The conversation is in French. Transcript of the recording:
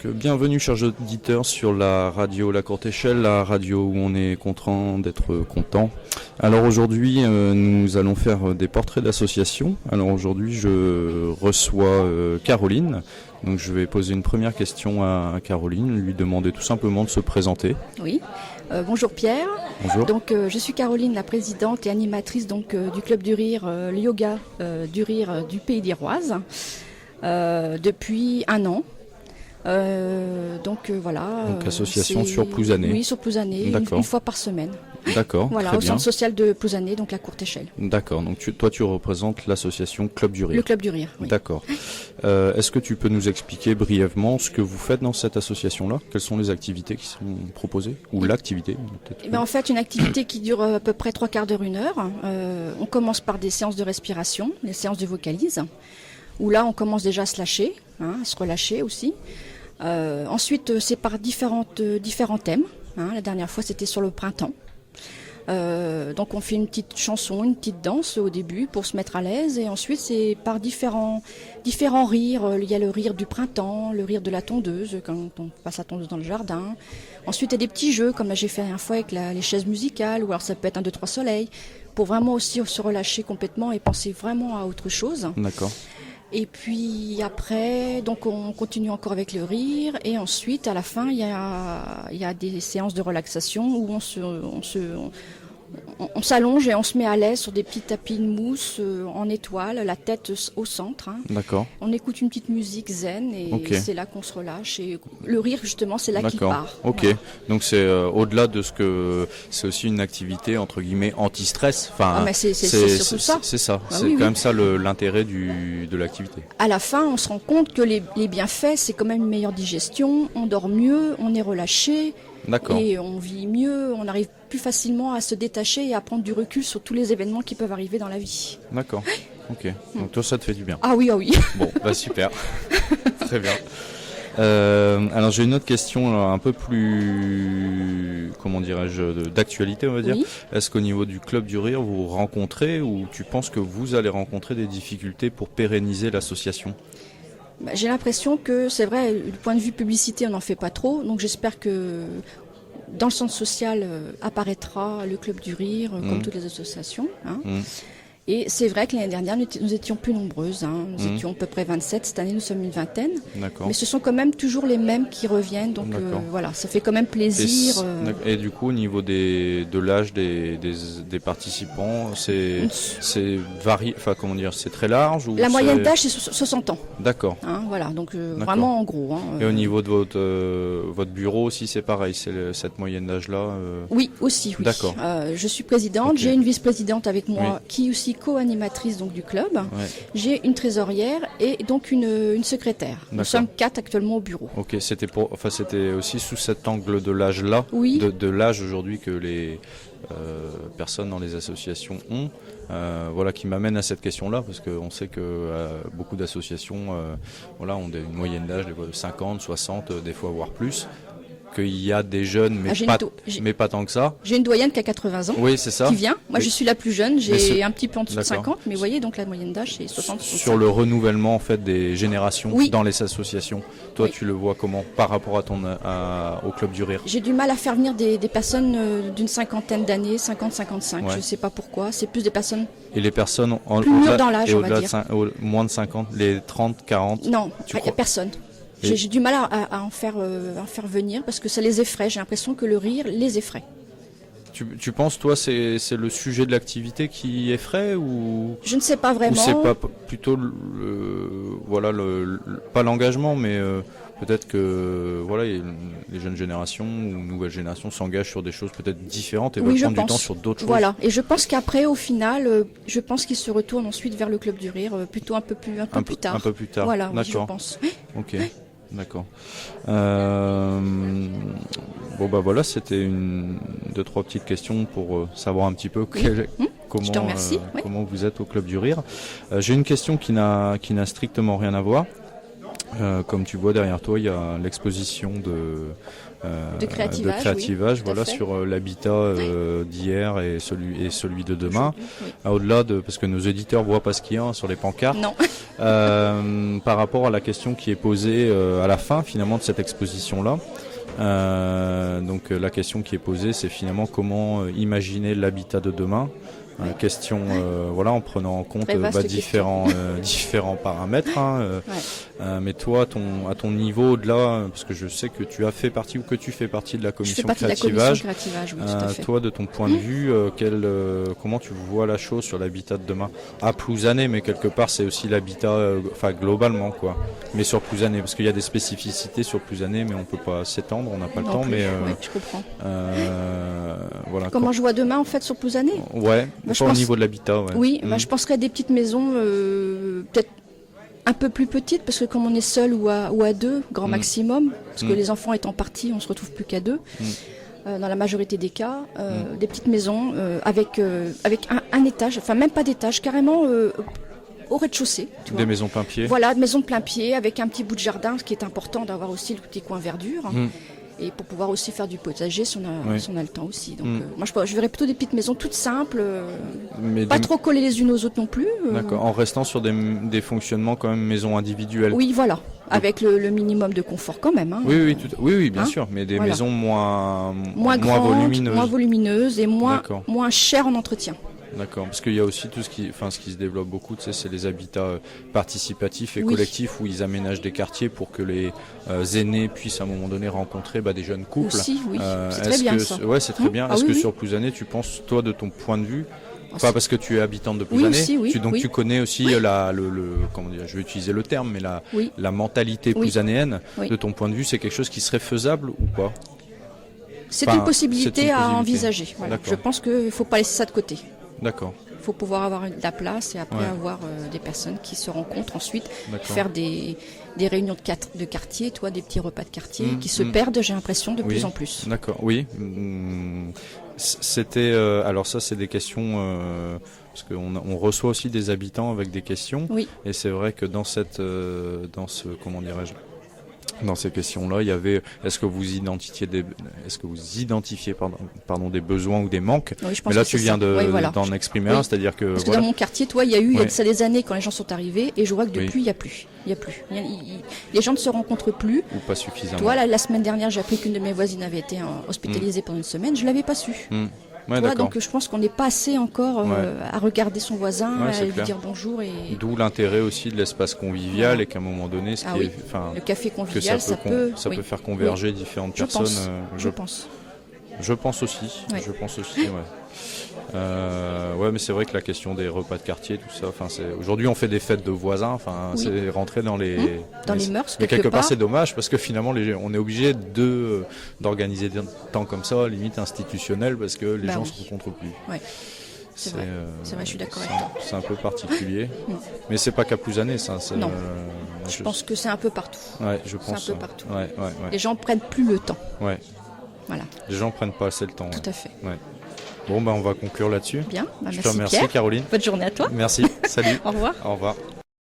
Bienvenue chers auditeurs sur la radio La Courte Échelle, la radio où on est content d'être content. Alors aujourd'hui nous allons faire des portraits d'associations. Alors aujourd'hui je reçois Caroline. Donc je vais poser une première question à Caroline, lui demander tout simplement de se présenter. Oui, bonjour Pierre. Bonjour. Donc je suis Caroline, la présidente et animatrice du Club du Rire, le yoga du rire du Pays d'Iroise, depuis 1 an. Voilà. Donc association sur Plouzané. Oui, sur Plouzané, une fois par semaine. D'accord, voilà, très au bien. centre social de Plouzané, donc la Courte Échelle. D'accord, donc toi tu représentes l'association Club du Rire. Le Club du Rire, oui. D'accord. Est-ce que tu peux nous expliquer brièvement ce que vous faites dans cette association-là? Quelles sont les activités qui sont proposées? Ou l'activité peut-être? En fait, une activité qui dure à peu près 3/4 d'heure, 1 heure. On commence par des séances de respiration, des séances de vocalise, où là on commence déjà à se lâcher, à se relâcher aussi. Ensuite, c'est par différents thèmes. La dernière fois, c'était sur le printemps. Donc on fait une petite chanson, une petite danse au début pour se mettre à l'aise, et ensuite c'est par différents rires. Il y a le rire du printemps, le rire de la tondeuse quand on passe la tondeuse dans le jardin. Ensuite il y a des petits jeux comme là j'ai fait la dernière fois avec les chaises musicales, ou alors ça peut être 1, 2, 3 soleils, pour vraiment aussi se relâcher complètement et penser vraiment à autre chose. D'accord. Et puis après, donc on continue encore avec le rire, et ensuite à la fin il y a des séances de relaxation où on s'allonge et on se met à l'aise sur des petits tapis de mousse en étoile, la tête au centre. D'accord. On écoute une petite musique zen et c'est là qu'on se relâche. Et le rire justement, c'est là qu'il part. Ok. Voilà. Donc c'est au-delà de ce que c'est aussi une activité entre guillemets anti-stress. Enfin, c'est surtout ça. C'est ça. Ah, c'est oui, quand même ça l'intérêt de l'activité. À la fin, on se rend compte que les bienfaits, c'est quand même une meilleure digestion. On dort mieux, on est relâché. D'accord. Et on vit mieux, on arrive plus facilement à se détacher et à prendre du recul sur tous les événements qui peuvent arriver dans la vie. D'accord. Ok. Donc toi, ça te fait du bien. Ah oui, ah oui. Bon, super. Très bien. Alors j'ai une autre question un peu plus, comment dirais-je, d'actualité, on va dire. Oui. Est-ce qu'au niveau du Club du Rire, vous rencontrez ou tu penses que vous allez rencontrer des difficultés pour pérenniser l'association? J'ai l'impression que c'est vrai, du point de vue publicité, on n'en fait pas trop. Donc j'espère que dans le centre social apparaîtra le Club du Rire, comme toutes les associations. Et c'est vrai que l'année dernière, nous étions plus nombreuses. Nous étions à peu près 27. Cette année, nous sommes une vingtaine. D'accord. Mais ce sont quand même toujours les mêmes qui reviennent. Donc voilà, ça fait quand même plaisir. Et du coup, au niveau de l'âge des participants, c'est varié. Enfin, comment dire, c'est très large ou la moyenne d'âge, c'est 60 ans. D'accord. Voilà, donc vraiment en gros. Et au niveau de votre bureau aussi, c'est pareil. C'est cette moyenne d'âge-là. Oui, aussi. Oui. D'accord. Je suis présidente. J'ai une vice-présidente avec moi qui aussi co-animatrice donc du club. J'ai une trésorière et donc une secrétaire. Nous sommes 4 actuellement au bureau. Ok, c'était aussi sous cet angle de l'âge-là, de l'âge aujourd'hui que les personnes dans les associations ont, qui m'amène à cette question-là, parce qu'on sait que beaucoup d'associations ont une moyenne d'âge des fois de 50, 60, des fois voire plus. Qu'il y a des jeunes, mais pas tant que ça. J'ai une doyenne qui a 80 ans, oui, c'est ça. Qui vient. Moi, je suis la plus jeune, j'ai un petit peu en dessous de 50, mais vous voyez, donc la moyenne d'âge, c'est 60. Sur le renouvellement en fait des générations dans les associations, toi, tu le vois comment par rapport au Club du Rire? J'ai du mal à faire venir des personnes d'une cinquantaine d'années, 50-55, je ne sais pas pourquoi. C'est plus des personnes... Et les personnes plus mûres dans l'âge, on va dire. Moins de 50, les 30, 40? Non, il n'y a personne. J'ai du mal à en faire venir parce que ça les effraie. J'ai l'impression que le rire les effraie. Tu penses, toi, c'est le sujet de l'activité qui effraie ou... Je ne sais pas vraiment. Ou c'est pas plutôt pas l'engagement, mais peut-être que les jeunes générations ou nouvelles générations s'engagent sur des choses peut-être différentes et veulent prendre du temps sur d'autres choses. Voilà. Et je pense qu'après, au final, je pense qu'ils se retournent ensuite vers le Club du Rire, plutôt un peu plus tard. Un peu plus tard. Voilà, oui, je pense. Ok. D'accord. C'était 2-3 petites questions pour savoir un petit peu comment vous êtes au Club du Rire. J'ai une question qui n'a strictement rien à voir. Comme tu vois derrière toi, il y a l'exposition de créativage, oui, voilà, sur l'habitat d'hier et celui de demain. Oui. Au-delà parce que nos éditeurs voient pas ce qu'il y a sur les pancartes. Non. Par rapport à la question qui est posée à la fin finalement de cette exposition-là. Donc la question qui est posée, c'est finalement comment imaginer l'habitat de demain. Question, voilà, en prenant en compte différents paramètres. Mais toi, à ton niveau, au-delà, parce que je sais que tu as fait partie ou que tu fais partie de la commission créativage. Oui, tout à fait. Toi, de ton point de vue, comment tu vois la chose sur l'habitat de demain à Plouzané, mais quelque part, c'est aussi l'habitat, globalement, quoi. Mais sur Plouzané, parce qu'il y a des spécificités sur Plouzané, mais on peut pas s'étendre, on n'a pas le temps. Mais je comprends. Voilà. Comment je vois demain, en fait, sur Plouzané ? Ouais. Au niveau de l'habitat, ouais. Oui, je penserais à des petites maisons, peut-être un peu plus petites, parce que comme on est seul ou à deux, grand maximum, parce que les enfants étant partis, on se retrouve plus qu'à deux. Dans la majorité des cas, des petites maisons avec un étage, enfin même pas d'étage, carrément au rez-de-chaussée. Des maisons plein pied. Voilà, maisons de plein pied avec un petit bout de jardin, ce qui est important d'avoir aussi le petit coin verdure. Et pour pouvoir aussi faire du potager si on a le temps aussi. Donc moi je verrais plutôt des petites maisons toutes simples, pas trop collées les unes aux autres non plus. D'accord, en restant sur des fonctionnements quand même maisons individuelles. Oui, voilà, avec le minimum de confort quand même. Hein. Oui, bien sûr, mais des maisons moins grandes, moins volumineuses et moins chères en entretien. D'accord, parce qu'il y a aussi ce qui se développe beaucoup, tu sais, c'est les habitats participatifs et collectifs où ils aménagent des quartiers pour que les aînés puissent à un moment donné rencontrer des jeunes couples. Aussi, oui, c'est très bien ça. Ouais, c'est très bien. Est-ce que sur Plouzané, tu penses, toi, de ton point de vue, parce que tu es habitante de Plouzané, tu connais aussi comment dire, je vais utiliser le terme, mais la mentalité plouzanéenne, de ton point de vue, c'est quelque chose qui serait faisable ou pas ? C'est une possibilité à envisager. Voilà. Je pense qu'il ne faut pas laisser ça de côté. D'accord. Il faut pouvoir avoir de la place et après avoir des personnes qui se rencontrent ensuite, faire des réunions de quartier, des petits repas de quartier qui se perdent, j'ai l'impression, de plus en plus. D'accord, oui. C'était alors ça, c'est des questions parce qu'on reçoit aussi des habitants avec des questions. Oui. Et c'est vrai que dans ces questions-là, il y avait est-ce que vous identifiez des besoins ou des manques. Oui, mais là tu viens d'en exprimer un, c'est-à-dire que parce que dans mon quartier, il y a eu ça des années quand les gens sont arrivés et je vois que depuis il y a plus. Les gens ne se rencontrent plus ou pas suffisamment. La semaine dernière, j'ai appris qu'une de mes voisines avait été hospitalisée pendant une semaine, je l'avais pas su. Donc je pense qu'on n'est pas assez encore à regarder son voisin, à lui dire bonjour. D'où l'intérêt aussi de l'espace convivial et qu'à un moment donné, le café convivial, ça peut faire converger différentes personnes. Je pense. Je pense aussi. Ouais. Mais c'est vrai que la question des repas de quartier, tout ça. Aujourd'hui, on fait des fêtes de voisins. C'est rentré dans les mœurs. Mais quelque part, c'est dommage parce que finalement, on est obligé d'organiser des temps comme ça, limite institutionnel, parce que les gens se rencontrent plus. Ouais. C'est vrai, je suis d'accord avec toi. C'est un peu particulier, mais c'est pas qu'à Plouzané, ça. Non. Je pense que c'est un peu partout. Ouais, je pense. C'est un peu partout. Ouais. Les gens prennent plus le temps. Ouais. Voilà. Les gens prennent pas assez le temps. Tout à fait. Ouais. Bon, on va conclure là-dessus. Bien. Je merci te remercie, Pierre. Caroline. Bonne journée à toi. Merci. Salut. Au revoir. Au revoir.